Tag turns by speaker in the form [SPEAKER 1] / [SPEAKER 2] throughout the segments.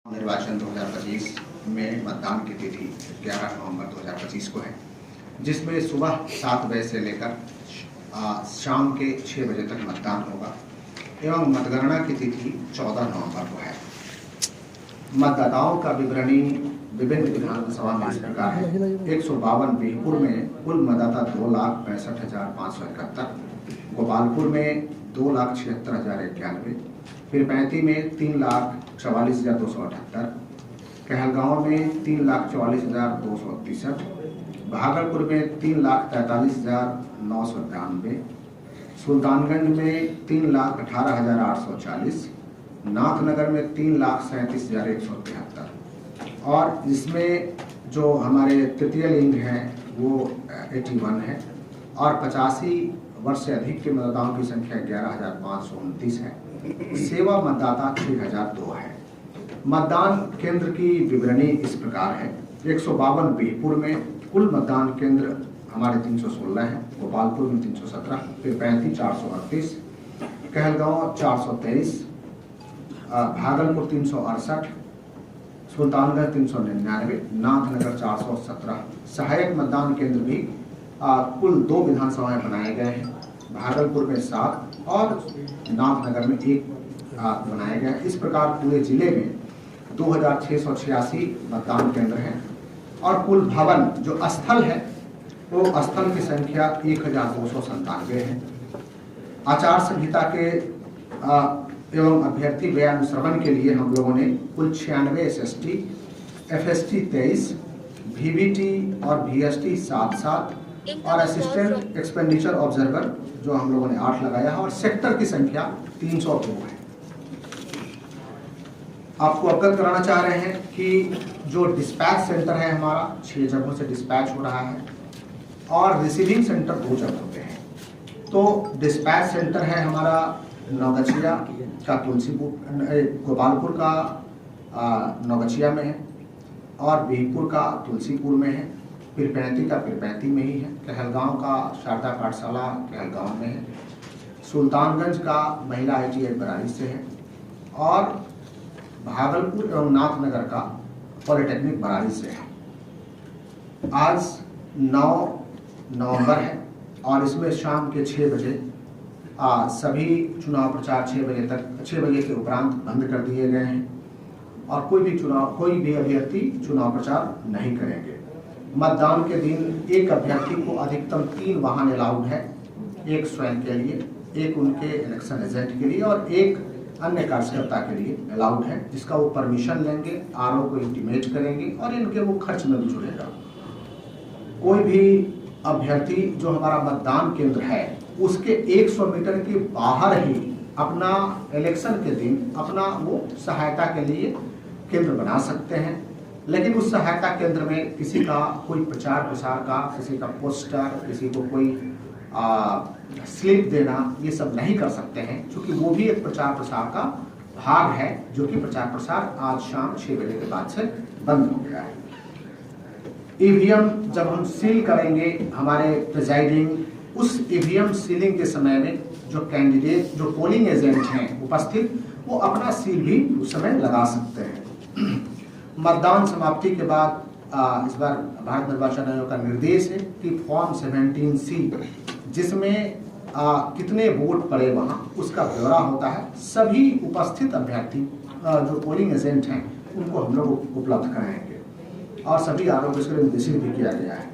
[SPEAKER 1] निर्वाचन 2025 में मतदान की तिथि 11 नवंबर 2025 को है, जिसमें सुबह 7 बजे से लेकर शाम के 6 बजे तक मतदान होगा एवं मतगणना की तिथि 14 नवंबर को है। मतदाताओं का विवरणी विभिन्न विधानसभा में इस प्रकार है। 152 बिहपुर में कुल मतदाता 2,65,571, गोपालपुर में 2,76,091, फिर 35 में 3,44,278, कहलगांव में 3,44,263, भागलपुर में 3,43,992, सुल्तानगंज में 3,18,840, नाथनगर में 3,37,173 और जिसमें जो हमारे तृतीय लिंग हैं वो 81 है और 85 वर्ष से अधिक के मतदाताओं की संख्या 11,529 है। सेवा मतदाता 6,002 है। मतदान केंद्र की विवरणी इस प्रकार है। 152 बिहपुर में कुल मतदान केंद्र हमारे 316 है, गोपालपुर में 317, फिर 35 438, कहलगांव 423, भागलपुर 368, सुल्तानगंज 399, नाथनगर 417। सहायक मतदान केंद्र भी कुल 2 विधानसभाएं बनाए गए हैं, भागलपुर में 7 और नाथनगर में 1 बनाया गया। इस प्रकार पूरे जिले में 2,686 मतदान केंद्र हैं और कुल भवन जो स्थल है वो स्थल की संख्या 1,297 है। आचार संहिता के एवं अभ्यर्थी व्यय अनुश्रवण के लिए हम लोगों ने कुल 96 SST, FST 23, VBT और VST 7 और असिस्टेंट एक्सपेंडिचर ऑब्जर्वर जो हम लोगों ने 8 लगाया है और सेक्टर की संख्या 302 है। आपको अवगत कराना चाह रहे हैं कि जो डिस्पैच सेंटर है हमारा 6 जगहों से डिस्पैच हो रहा है और रिसीविंग सेंटर 2 जगहों पे है। तो डिस्पैच सेंटर है हमारा नौगछिया का तुलसीपुर, गोपालपुर का नौगछिया में है और बिहपुर का तुलसीपुर में है, फिर 35 का फिर 35 में ही है, कहलगांव का शारदा पाठशाला कहलगांव में है, सुल्तानगंज का महिला ITI बरारी से है और भागलपुर एवं नाथनगर का पॉलिटेक्निक बरारी से है। आज 9 नवंबर है और इसमें शाम के 6 बजे सभी चुनाव प्रचार 6 बजे के उपरांत बंद कर दिए गए हैं और कोई भी अभ्यर्थी चुनाव प्रचार नहीं करेंगे। मतदान के दिन एक अभ्यर्थी को अधिकतम 3 वाहन अलाउड है, एक स्वयं के लिए, एक उनके इलेक्शन एजेंट के लिए और एक अन्य कार्यकर्ता के लिए अलाउड है, जिसका वो परमिशन लेंगे, RO को इंटीमेट करेंगे और इनके वो खर्च में भी जुड़ेगा। कोई भी अभ्यर्थी जो हमारा मतदान केंद्र है उसके 100 मीटर के बाहर ही अपना इलेक्शन के दिन अपना वो सहायता के लिए केंद्र बना सकते हैं, लेकिन उस सहायता केंद्र में किसी का कोई प्रचार प्रसार का, किसी का पोस्टर, किसी को कोई स्लिप देना, ये सब नहीं कर सकते हैं, क्योंकि वो भी एक प्रचार प्रसार का भाग है, जो कि प्रचार प्रसार आज शाम 6 बजे के बाद से बंद हो गया है। EVM जब हम सील करेंगे हमारे प्रिजाइडिंग, उस EVM सीलिंग के समय में जो कैंडिडेट, जो पोलिंग एजेंट हैं उपस्थित, वो अपना सील भी उस समय लगा सकते हैं। मतदान समाप्ति के बाद इस बार भारत निर्वाचन आयोग का निर्देश है कि फॉर्म 17C जिसमें कितने वोट पड़े वहाँ उसका ब्यौरा होता है, सभी उपस्थित अभ्यर्थी जो पोलिंग एजेंट हैं उनको हम लोग उपलब्ध कराएंगे और सभी आरोप से निर्देशित भी किया गया है।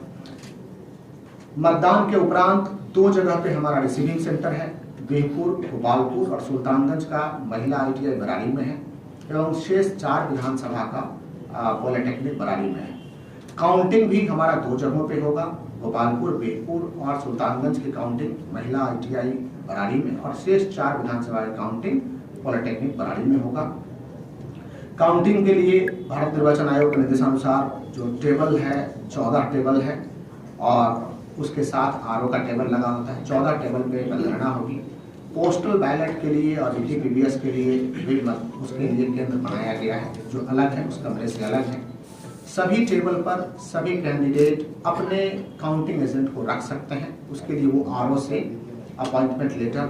[SPEAKER 1] मतदान के उपरांत 2 जगह पे हमारा रिसीविंग सेंटर है, बिहपुर, गोपालपुर और सुल्तानगंज का महिला ITI बरारी में है एवं शेष 4 विधानसभा का पॉलिटेक्निक बरारी में है। काउंटिंग भी हमारा 2 जगहों पे होगा, गोपालपुर, बिहपुर और सुल्तानगंज की काउंटिंग महिला ITI बरारी में और शेष 4 विधानसभा की काउंटिंग पॉलिटेक्निक बरारी में होगा। काउंटिंग के लिए भारत निर्वाचन आयोग के निर्देशानुसार जो टेबल है 14 टेबल है और उसके साथ RO का टेबल लगा होता है। 14 टेबल पे मतगणना होगी। पोस्टल बैलेट के लिए और BTPBS के लिए उसके लिए केंद्र बनाया गया है जो अलग है, उस कमरे से अलग है। सभी टेबल पर सभी कैंडिडेट अपने काउंटिंग एजेंट को रख सकते हैं। उसके लिए वो RO से अपॉइंटमेंट लेटर,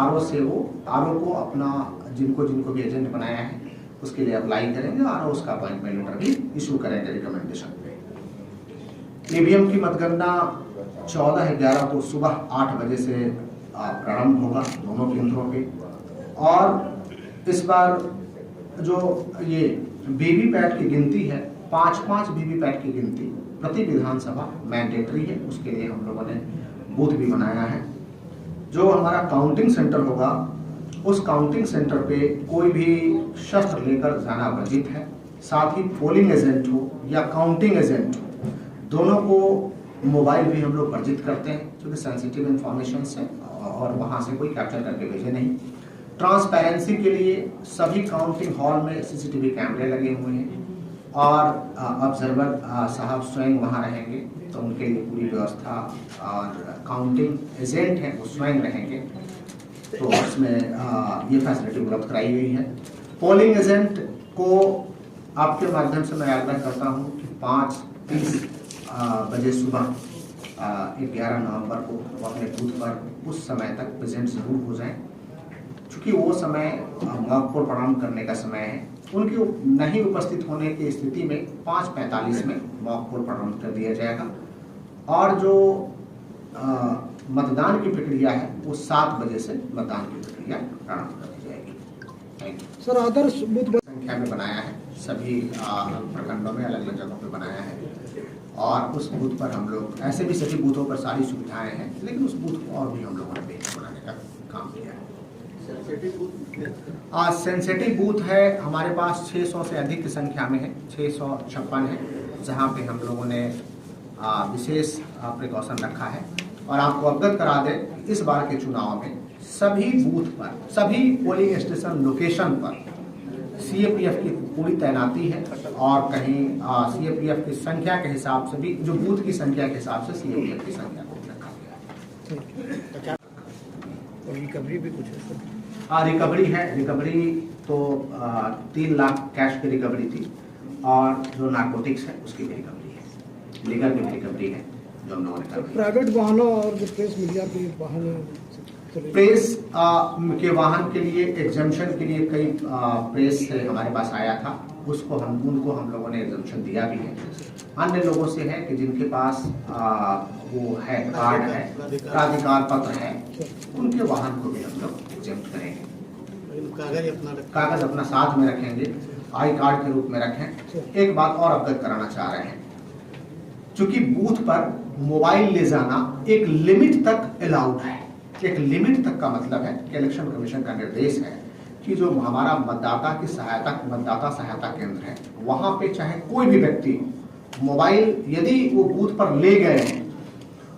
[SPEAKER 1] RO से वो RO को अपना जिनको भी एजेंट बनाया है उसके लिए अप्लाई करेंगे और उसका अपॉइंटमेंट लेटर भी इशू करेंगे रिकमेंडेशन पे। ईवीएम की मतगणना 14/11 को सुबह 8 बजे से प्रारंभ होगा दोनों केंद्रों पे। और इस बार जो ये वीवीपैट की गिनती है, 5-5 वीवीपैट की गिनती प्रति विधानसभा मैंडेटरी है। उसके लिए हम लोगों ने बूथ भी बनाया है। जो हमारा काउंटिंग सेंटर होगा, उस काउंटिंग सेंटर पे कोई भी शस्त्र लेकर जाना वर्जित है। साथ ही पोलिंग एजेंट हो या काउंटिंग एजेंट हो, दोनों को मोबाइल भी हम लोग वर्जित करते हैं, क्योंकि सेंसिटिव इंफॉर्मेशन है और वहां से कोई कैप्चर करके भेजे नहीं। ट्रांसपेरेंसी के लिए सभी काउंटिंग हॉल में सीसीटीवी कैमरे लगे हुए हैं और ऑब्जर्वर साहब स्वयं वहां रहेंगे, तो उनके लिए पूरी व्यवस्था, और काउंटिंग एजेंट हैं वो स्वयं रहेंगे, तो इसमें ये फैसिलिटी उपलब्ध कराई गई है। पोलिंग एजेंट को आपके माध्यम से मैं आग्रह करता हूं कि 5:30 बजे सुबह 11 नवंबर को वो अपने बूथ पर उस समय तक प्रेजेंट जरूर हो जाएं, क्योंकि वो समय मॉक पोल प्रारंभ करने का समय है। उनके नहीं उपस्थित होने की स्थिति में 5:45 में मॉक पोल प्रारंभ कर दिया जाएगा और जो मतदान की प्रक्रिया है वो 7 बजे से मतदान की प्रक्रिया प्रारंभ कर दी जाएगी। Thank you
[SPEAKER 2] sir. Adarsh booth
[SPEAKER 1] संख्या में बनाया है, सभी प्रखंडों में अलग अलग जगहों पे बनाया है और उस बूथ पर हम लोग, ऐसे भी सभी बूथों पर सारी सुविधाएं हैं, लेकिन उस बूथ को और भी हम लोगों ने बेहतर बनाने का काम किया है। सेंसिटिव बूथ है हमारे पास 600 से अधिक की संख्या में है, 656 है, जहाँ पे हम लोगों ने विशेष प्रिकॉशन रखा है। और आपको अवगत करा दें, इस बार के चुनाव में सभी बूथ पर, सभी पोलिंग स्टेशन लोकेशन पर सीएपीएफ की पूरी तैनाती है और कहीं सीएपीएफ की संख्या के हिसाब से भी, जो बूथ की संख्या के हिसाब से सीएपीएफ की संख्या को रखा गया है।
[SPEAKER 2] रिकवरी भी कुछ है सर?
[SPEAKER 1] रिकवरी है, रिकवरी तो 3 लाख कैश की रिकवरी थी और जो नार्कोटिक्स है उसकी भी रिकवरी है, लीगर की भी रिकवरी है जो हम लोगों ने कर।
[SPEAKER 2] प्राइवेट वाहनों और जो प्रेस मीडिया के वाहन,
[SPEAKER 1] प्रेस के वाहन के लिए एग्जम्पशन के लिए कई प्रेस से हमारे पास आया था, उनको हम लोगों ने एग्जम्पशन दिया भी है। अन्य लोगों से है कि जिनके पास वो है, कार्ड है, प्राधिकार पत्र है, उनके वाहन को भी हम लोग एग्जम्प्ट करेंगे। कागज अपना साथ में रखेंगे, आई कार्ड के रूप में रखें। एक बात और अवगत कराना चाह रहे हैं, चूंकि बूथ पर मोबाइल ले जाना एक लिमिट तक अलाउड है। एक लिमिट तक का मतलब है कि इलेक्शन कमीशन का निर्देश है कि जो हमारा मतदाता सहायता केंद्र है, वहां पे चाहे कोई भी व्यक्ति मोबाइल यदि वो बूथ पर ले गए हैं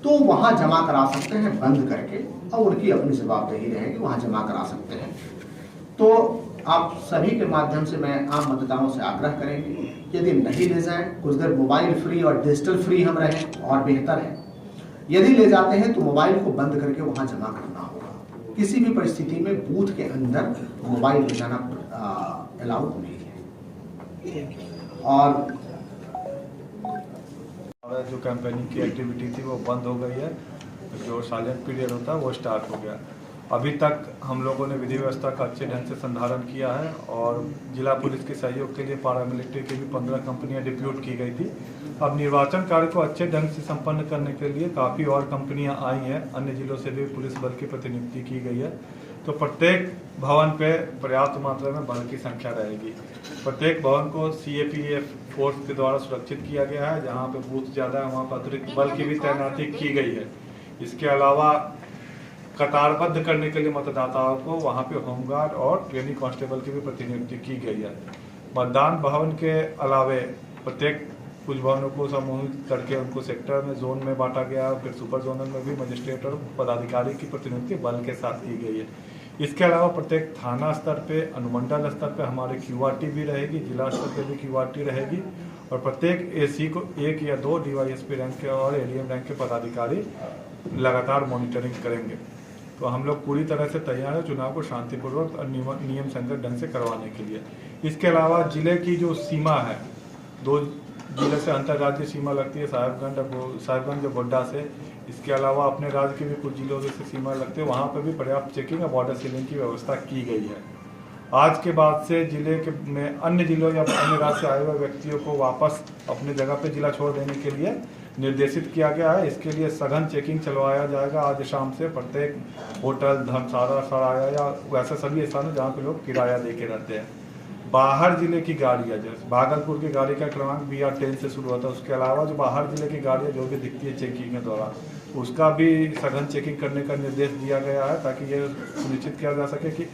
[SPEAKER 1] तो वहां जमा करा सकते हैं बंद करके, और उनकी अपनी जवाबदेही रहेगी, वहां जमा करा सकते हैं। तो आप सभी के माध्यम से मैं आम मतदाताओं से आग्रह करेंगे, यदि नहीं ले जाएं, कुछ देर मोबाइल फ्री और डिजिटल फ्री हम रहें और बेहतर है। यदि ले जाते हैं तो मोबाइल को बंद करके वहां जमा करना होगा। किसी भी परिस्थिति में बूथ के अंदर मोबाइल ले जाना अलाउड नहीं है। और
[SPEAKER 3] जो कैंपेनिंग की एक्टिविटी थी वो बंद हो गई है, जो साइलेंट पीरियड होता है वो स्टार्ट हो गया। अभी तक हम लोगों ने विधि व्यवस्था का अच्छे ढंग से संधारण किया है और जिला पुलिस के सहयोग के लिए पारामिलिट्री की भी 15 कंपनियां डिप्यूट की गई थी। अब निर्वाचन कार्य को अच्छे ढंग से संपन्न करने के लिए काफ़ी और कंपनियां आई हैं, अन्य जिलों से भी पुलिस बल की प्रतिनियुक्ति की गई है। तो प्रत्येक भवन पे पर्याप्त मात्रा में बल की संख्या रहेगी। प्रत्येक भवन को सीएपीएफ फोर्स के द्वारा सुरक्षित किया गया है। जहाँ पे बूथ ज़्यादा है वहाँ पर अतिरिक्त बल की भी तैनाती की गई है। इसके अलावा कतारबद्ध करने के लिए मतदाताओं को वहाँ पे होमगार्ड और ट्रेनिंग कांस्टेबल की भी प्रतिनियुक्ति की गई है। मतदान भवन के अलावे प्रत्येक कुछ भवनों को समूहित करके उनको सेक्टर में, जोन में बांटा गया। फिर सुपर जोनल में भी मजिस्ट्रेट और पदाधिकारी की प्रतिनियुक्ति बल के साथ की गई है। इसके अलावा प्रत्येक थाना स्तर पे, अनुमंडल स्तर पे हमारे क्यूआरटी भी रहेगी, जिला स्तर पे भी क्यूआरटी रहेगी और प्रत्येक एसी को 1 या 2 डीवाईएसपी रैंक के और एडीएम रैंक के पदाधिकारी लगातार मॉनिटरिंग करेंगे। तो हम लोग पूरी तरह से तैयार है चुनाव को शांतिपूर्वक और नियम संगत ढंग से करवाने के लिए। इसके अलावा जिले की जो सीमा है, 2 जिले से अंतर्राज्यीय सीमा लगती है, साहिबगंज और गोड्डा से। इसके अलावा अपने राज्य के भी कुछ जिलों से सीमा लगती है, वहाँ पर भी पर्याप्त चेकिंग और बॉर्डर सीलिंग की व्यवस्था की गई है। आज के बाद से जिले के में अन्य जिलों या अन्य राज्य से आए हुए व्यक्तियों को वापस अपनी जगह पे जिला छोड़ देने के लिए निर्देशित किया गया है। इसके लिए सघन चेकिंग चलवाया जाएगा आज शाम से प्रत्येक होटल, धर्मशाला, सराया या वैसे सभी स्थानों जहाँ पे लोग किराया दे के रहते हैं। बाहर जिले की गाड़ियाँ, जैसे भागलपुर की गाड़ी का क्रमांक BR10 से शुरू होता है, उसके अलावा जो बाहर जिले की गाड़ियाँ जो भी दिखती है चेकिंग के दौरान, उसका भी सघन चेकिंग करने का निर्देश दिया गया है ताकि ये सुनिश्चित किया जा सके कि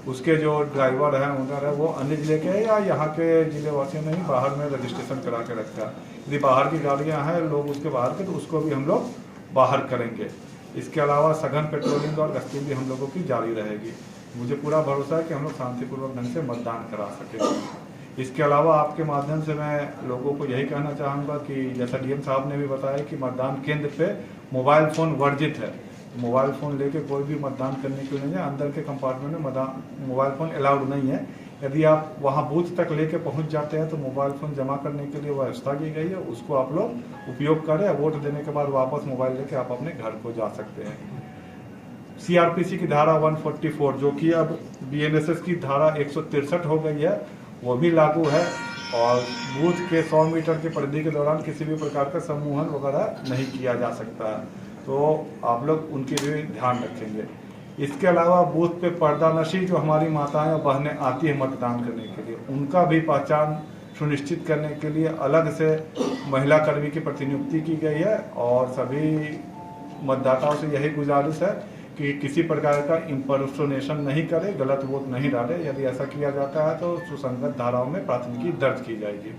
[SPEAKER 3] उसके जो ड्राइवर हैं, ओनर है, वो अन्य जिले के या यहाँ के जिले वासियों नहीं बाहर में रजिस्ट्रेशन करा के रखा है। यदि बाहर की गाड़ियाँ हैं लोग उसके बाहर के, तो उसको भी हम लोग बाहर करेंगे। इसके अलावा सघन पेट्रोलिंग और गश्ती भी हम लोगों की जारी रहेगी। मुझे पूरा भरोसा है कि हम लोग शांतिपूर्वक ढंग से मतदान करा सकेंगे। इसके अलावा आपके माध्यम से मैं लोगों को यही कहना चाहूँगा कि जैसा DM साहब ने भी बताया कि मतदान केंद्र पे मोबाइल फ़ोन वर्जित है। मोबाइल फ़ोन लेके कोई भी मतदान करने के लिए नहीं है। अंदर के कंपार्टमेंट में मोबाइल फ़ोन अलाउड नहीं है। यदि आप वहाँ बूथ तक लेके पहुँच जाते हैं तो मोबाइल फ़ोन जमा करने के लिए व्यवस्था की गई है, उसको आप लोग उपयोग करें। वोट देने के बाद वापस मोबाइल लेके आप अपने घर को जा सकते हैं। CRPC की धारा 144 जो कि अब BNSS की धारा 163 हो गई है, वो भी लागू है और बूथ के 100 मीटर की परिधि के दौरान किसी भी प्रकार का सम्मोहन वगैरह नहीं किया जा सकता है, तो आप लोग उनके भी ध्यान रखेंगे। इसके अलावा बूथ पे पर्दानशी जो हमारी माताएं और बहनें आती हैं मतदान करने के लिए, उनका भी पहचान सुनिश्चित करने के लिए अलग से महिला कर्मी की प्रतिनियुक्ति की गई है और सभी मतदाताओं से यही गुजारिश है कि किसी प्रकार का इम्पर्सोनेशन नहीं करे, गलत वोट नहीं डाले। यदि ऐसा किया जाता है तो सुसंगत धाराओं में प्राथमिकी दर्ज की जाएगी।